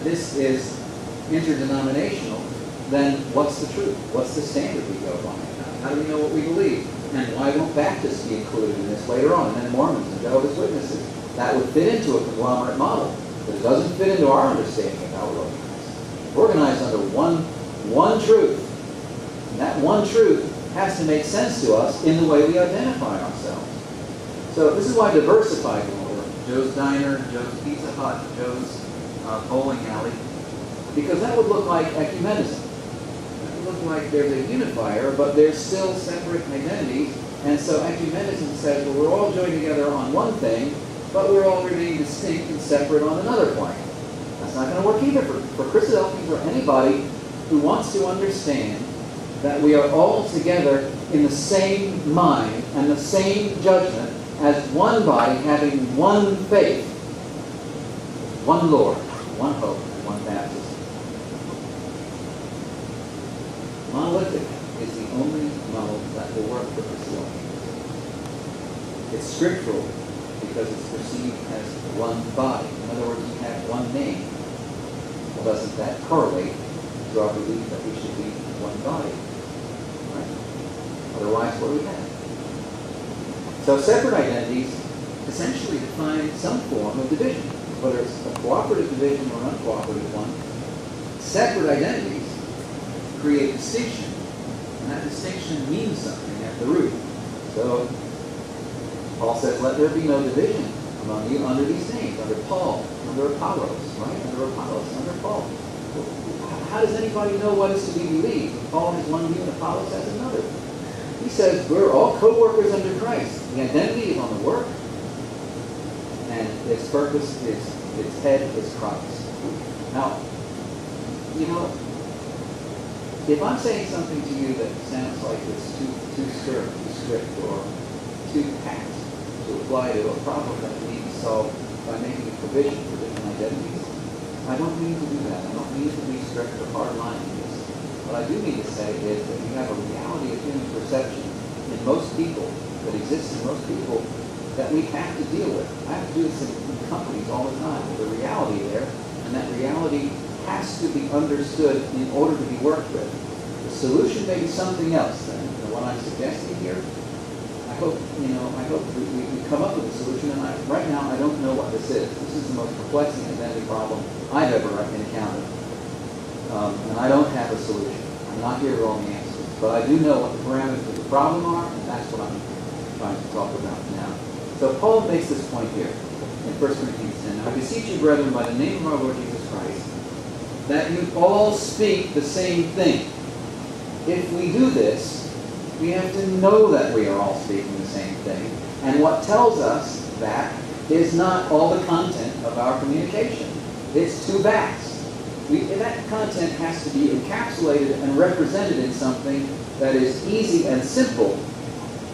this is interdenominational, then what's the truth? What's the standard we go by? How do we know what we believe? And why won't Baptists be included in this later on? And then Mormons and Jehovah's Witnesses. That would fit into a conglomerate model, but it doesn't fit into our understanding of how we're organized. We're organized under one truth. And that one truth has to make sense to us in the way we identify ourselves. So this is why diversified will work. Joe's Diner, Joe's Pizza Hut, Joe's bowling alley. Because that would look like ecumenism. It would look like there's a unifier, but there's still separate identities. And so ecumenism says, well, we're all joined together on one thing, but we're all remaining distinct and separate on another point. That's not going to work either for Christadelphians or anybody who wants to understand that we are all together in the same mind and the same judgment as one body having one faith, one Lord, one hope, and one baptism. Monolithic is the only model that will work for Christadelphians. It's scriptural because it's perceived as one body. In other words, you have one name. Well, doesn't that correlate to our belief that we should be one body? Right? Otherwise, what do we have? So separate identities essentially define some form of division, whether it's a cooperative division or an uncooperative one. Separate identities create distinction, and that distinction means something at the root. So Paul says, let there be no division among you under these names, under Paul, under Apollos, right? Under Apollos, under Paul. How does anybody know what is to be believed? Paul has one view and Apollos has another. He says we're all co-workers under Christ. The identity is on the work, and its purpose is, its head is Christ. Now, you know, if I'm saying something to you that sounds like it's too strict, or too packed to apply to a problem that we need to solve by making a provision for different identities, I don't mean to do that. I don't mean to be strict or hard line in this. What I do mean to say is that you have a reality of human perception in most people, that exists in most people, that we have to deal with. I have to do this in companies all the time. There's a reality there, and that reality has to be understood in order to be worked with. The solution may be something else than what I'm suggesting here. I hope we come up with a solution, and right now I don't know what this is. This is the most perplexing identity problem I've ever encountered. And I don't have a solution. I'm not here with all the answers. But I do know what the parameters of the problem are, and that's what I'm trying to talk about now. So Paul makes this point here in 1 Corinthians 10. Now I beseech you, brethren, by the name of our Lord Jesus Christ, that you all speak the same thing. If we do this, we have to know that we are all speaking the same thing. And what tells us that is not all the content of our communication. It's too vast. That content has to be encapsulated and represented in something that is easy and simple,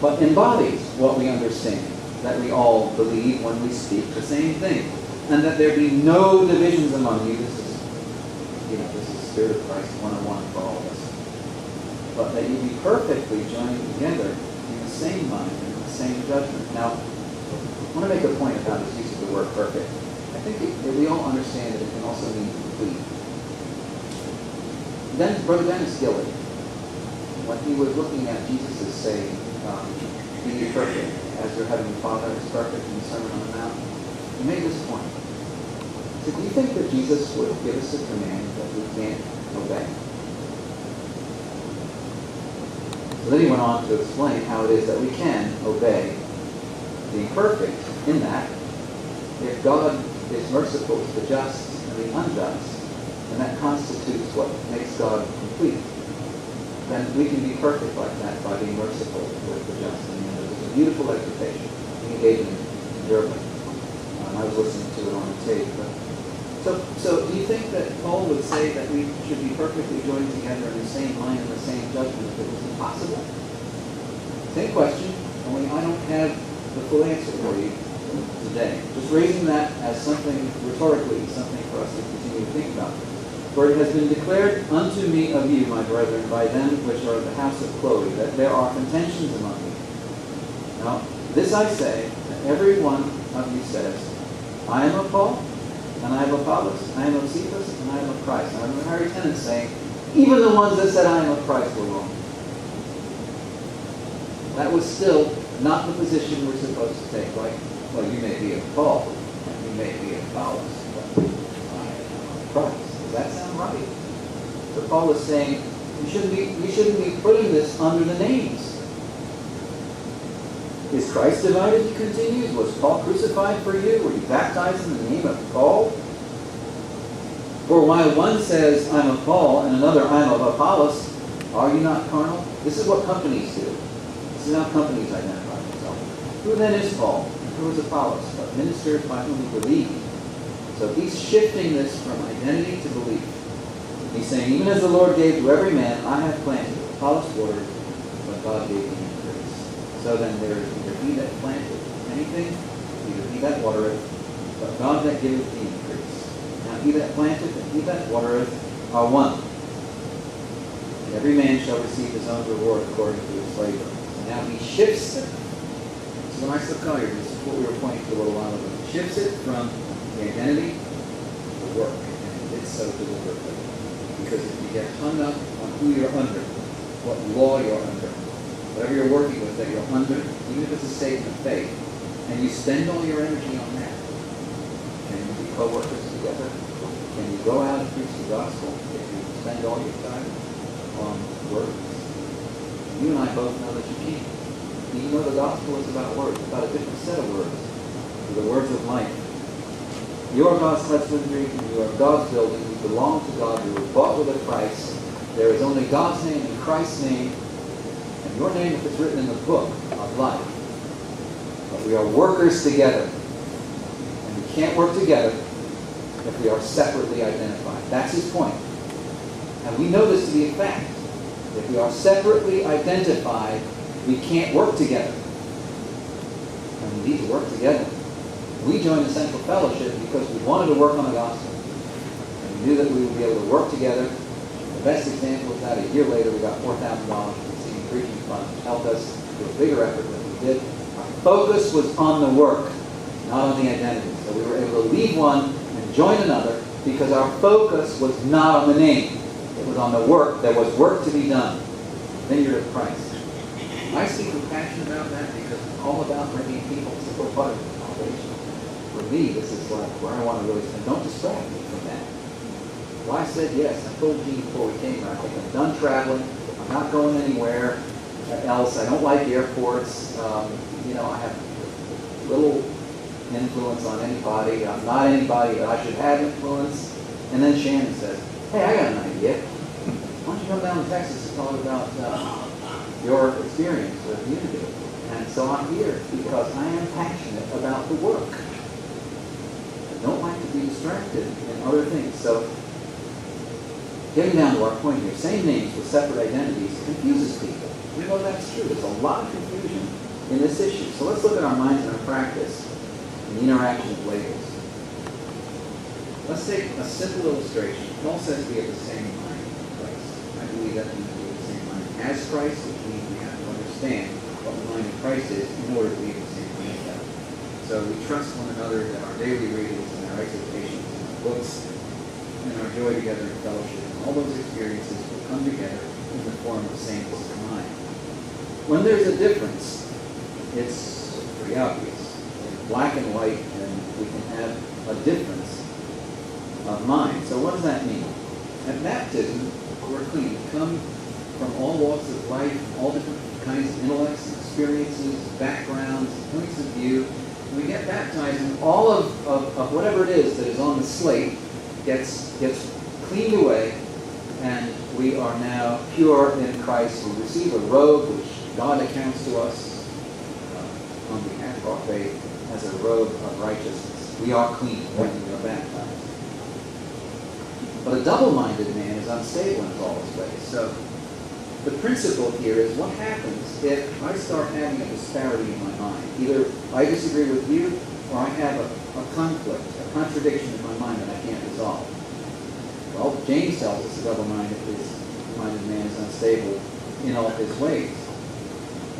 but embodies what we understand, that we all believe when we speak the same thing. And that there be no divisions among you. This is the Spirit of Christ 101 for all of us. But that you be perfectly joined together in the same mind and the same judgment. Now, I want to make a point about this use of the word perfect. I think that we all understand that it can also mean complete. Then Brother Dennis Gillett, when he was looking at Jesus' saying, be perfect as your heavenly Father is perfect in the Sermon on the Mount, he made this point. He said, do you think that Jesus would give us a command that we can't obey? So then he went on to explain how it is that we can obey, being perfect in that if God is merciful to the just and the unjust, and that constitutes what makes God complete, then we can be perfect like that by being merciful with the just and the unjust. It's a beautiful exhortation. He gave it in Durban. I was listening to it on the tape. So do you think that Paul would say that we should be perfectly joined together in the same mind and the same judgment if it was impossible? Same question, only I don't have the full answer for you today. Just raising that as something rhetorically, something for us to continue to think about. For it has been declared unto me of you, my brethren, by them which are of the house of Chloe, that there are contentions among you. Now, this I say, that every one of you says, I am of Paul, and I am Apollos, and I am of Cephas, and I am of Christ. And I remember Harry Tennant saying, even the ones that said I am of Christ were wrong. That was still not the position we're supposed to take. Like, well, you may be of Paul, and you may be of Apollos, but I am of Christ. Does that sound right? So Paul is saying, we shouldn't be putting this under the names. Is Christ divided, he continues? Was Paul crucified for you? Were you baptized in the name of Paul? For while one says, I'm of Paul, and another, I'm of Apollos, are you not carnal? This is what companies do. This is how companies identify themselves. Who then is Paul? And who is Apollos? But ministers by whom he believed. So he's shifting this from identity to belief. He's saying, even as the Lord gave to every man, I have planted, Apollos watered, but God gave the increase. So then there is either he that planted anything, either he that watereth, but God that giveth the increase. Now he that planteth and he that watereth are one. And every man shall receive his own reward according to his labor. So now he shifts it. So when I still call you, this is what we were pointing to a little while ago. He shifts it from the identity to work. And he did so deliberately. Because if you get hung up on who you're under, what law you're under, whatever you're working with that you're under, even if it's a statement of faith, and you spend all your energy on that, can you be co-workers together? Can you go out and preach the gospel if you spend all your time on words? You and I both know that you can't. Even though the gospel is about words, it's about a different set of words. They're the words of life. You are God's husbandry, and you are God's building. You belong to God. You were bought with a price. There is only God's name and Christ's name, and your name if it's written in the book of life. But we are workers together. And we can't work together if we are separately identified. That's his point. And we know this to be a fact. If we are separately identified, we can't work together. And we need to work together. We joined the Central Fellowship because we wanted to work on the gospel. And we knew that we would be able to work together. The best example is that a year later we got $4,000 from the Senior Preaching Fund, which helped us do a bigger effort than we did. Our focus was on the work, not on the identity. So we were able to leave one and join another because our focus was not on the name. It was on the work. There was work to be done. Vineyard of Christ. I speak with passion about that because it's all about bringing people to the part of the salvation. For me, this is like where I want to really spend. Don't distract me from that. Well, I said yes. I told Gene before we came here, I think I'm done traveling. I'm not going anywhere else. I don't like airports. I have little influence on anybody. I'm not anybody that I should have influence. And then Shannon says, hey, I got an idea. Why don't you come down to Texas and talk about your experience with unity? And so I'm here because I am passionate about the work. I don't like to be distracted in other things. So getting down to our point here, same names with separate identities confuses people. We know that's true. There's a lot of confusion in this issue. So let's look at our minds and our practice and the interaction of labels. Let's take a simple illustration. Paul says we have the same mind in Christ. I believe that means we have the same mind as Christ, which means we have to understand what the mind of Christ is in order to be the same mind as God. So we trust one another that our daily readings and our exhortations and our books and our joy together in fellowship, and all those experiences will come together in the form of saints of mind. When there's a difference, it's pretty obvious. It's black and white, and we can have a difference of mind. So what does that mean? At baptism, we're clean. We come from all walks of life, all different kinds of intellects, experiences, backgrounds, points of view. We get baptized, and all of whatever it is that is on the slate gets cleaned away, and we are now pure in Christ. We receive a robe which God accounts to us on behalf of our faith as a robe of righteousness. We are clean when we are baptized. But a double-minded man is unstable in all his ways. So the principle here is what happens if I start having a disparity in my mind. Either I disagree with you, or I have a conflict, a contradiction in my mind that I can't resolve. Well, James tells us a double-minded man is unstable in all his ways.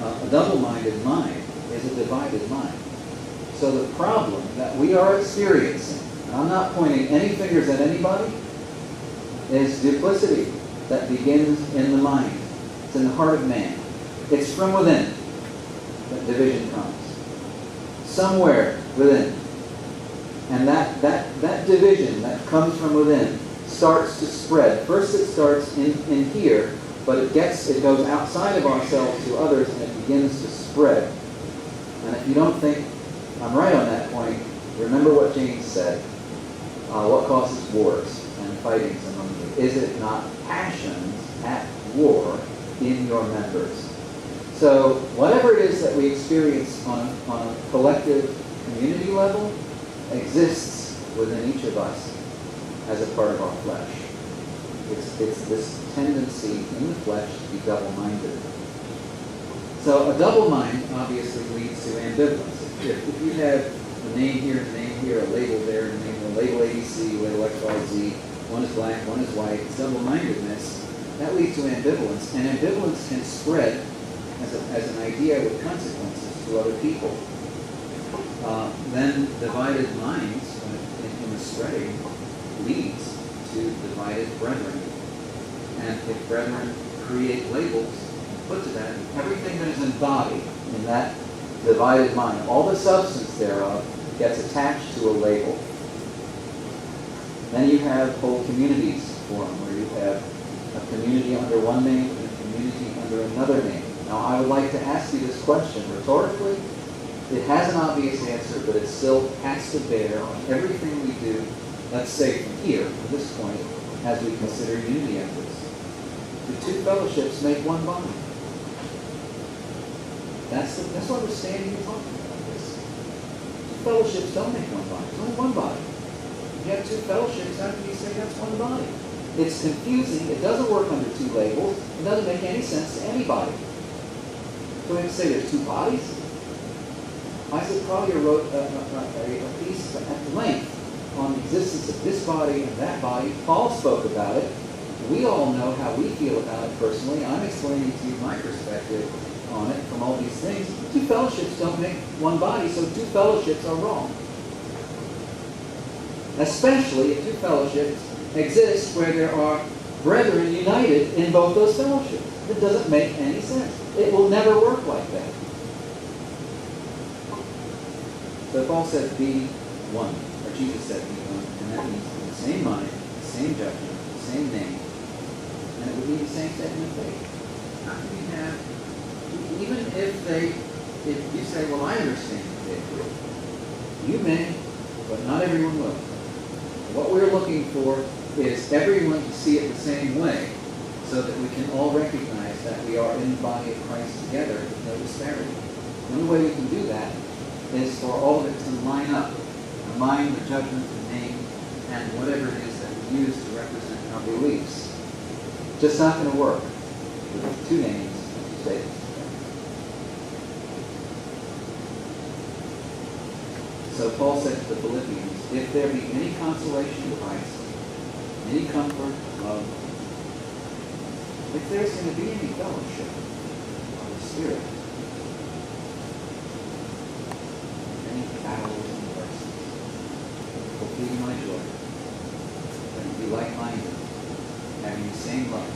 A double-minded mind is a divided mind. So the problem that we are experiencing, and I'm not pointing any fingers at anybody, is duplicity that begins in the mind. It's in the heart of man. It's from within that division comes. Somewhere within. And that division that comes from within starts to spread. First it starts in here, but it goes outside of ourselves to others, and it begins to spread. And if you don't think I'm right on that point, remember what James said. What causes wars and fightings among you? Is it not passions at war in your members? So whatever it is that we experience on a collective community level exists within each of us as a part of our flesh. It's this tendency in the flesh to be double-minded. So a double mind obviously leads to ambivalence. If you have a name here, a label there, a label ABC, label XYZ, one is black, one is white, it's double-mindedness, that leads to ambivalence. And ambivalence can spread as an idea with consequences to other people. Then divided minds, in the spreading, leads to divided brethren. And if brethren create labels and put to that, everything that is embodied in that divided mind, all the substance thereof, gets attached to a label. Then you have whole communities form, where you have a community under one name and a community under another name. Now, I would like to ask you this question rhetorically. It has an obvious answer, but it still has to bear on everything we do, let's say from here, from this point, as we consider unity efforts. The two fellowships make one body. That's what we're standing and talking about this. Two fellowships don't make one body. It's only one body. You have two fellowships, how can you say that's one body? It's confusing. It doesn't work under two labels. It doesn't make any sense to anybody. So we have to say there's two bodies? Isaac Collier wrote a piece at length on the existence of this body and that body. Paul spoke about it. We all know how we feel about it personally. I'm explaining to you my perspective on it from all these things. Two fellowships don't make one body, so two fellowships are wrong. Especially if two fellowships exist where there are brethren united in both those fellowships. It doesn't make any sense. It will never work like that. So Paul said, be one. Or Jesus said, be one. And that means the same mind, the same judgment, the same name. And it would be the same statement of faith. How can you have, even if you say, well, I understand the faith. You may, but not everyone will. What we're looking for is everyone to see it the same way, so that we can all recognize that we are in the body of Christ together with no disparity. The only way we can do that is for all of it to line up. The mind, the judgment, the name, and whatever it is that we use to represent our beliefs. Just not going to work with two names and two statements. So Paul said to the Philippians, if there be any consolation in Christ, any comfort, love, if there's going to be any fellowship of the Spirit, any battles and mercies, fulfill my joy, and be like-minded, having the same love,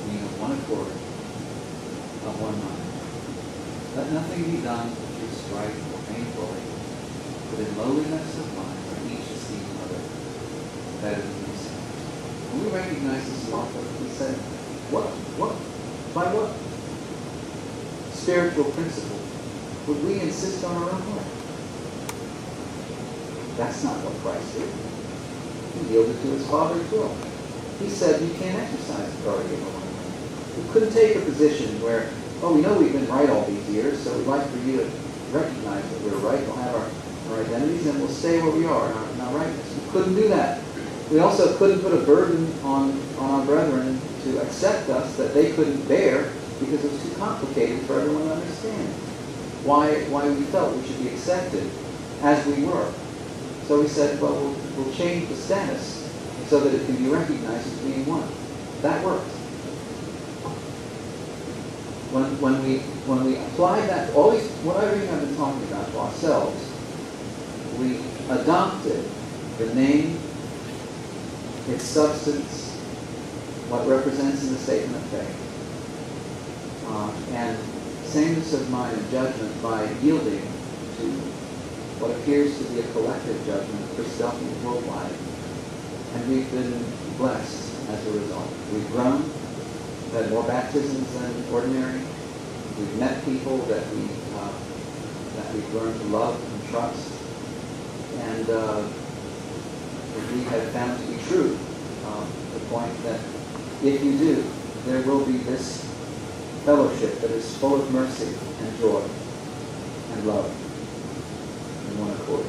being of one accord, of one mind. Let nothing be done through strife or painfully, but in lowliness of mind, let each esteem another better than himself. When we recognize this love, we said, by what spiritual principle would we insist on our own heart? That's not what Christ did. He yielded to his Father's will. He said you can't exercise authority over one another. We couldn't take a position where, we know we've been right all these years, so we'd like for you to recognize that we're right. We'll have our identities and we'll stay where we are in our rightness. We couldn't do that. We also couldn't put a burden on our brethren to accept us that they couldn't bear because it was too complicated for everyone to understand why we felt we should be accepted as we were. So we said, we'll change the status so that it can be recognized as being one. That worked. When we apply that, all these, what Irene and I have been talking about to ourselves, we adopted the name, its substance, what represents in the statement of faith, and sameness of mind and judgment by yielding to what appears to be a collective judgment of Christendom worldwide. And we've been blessed as a result. We've grown, we've had more baptisms than ordinary. We've met people that we've learned to love and trust. And we have found to be true the point that if you do, there will be this fellowship that is full of mercy and joy and love in one accord.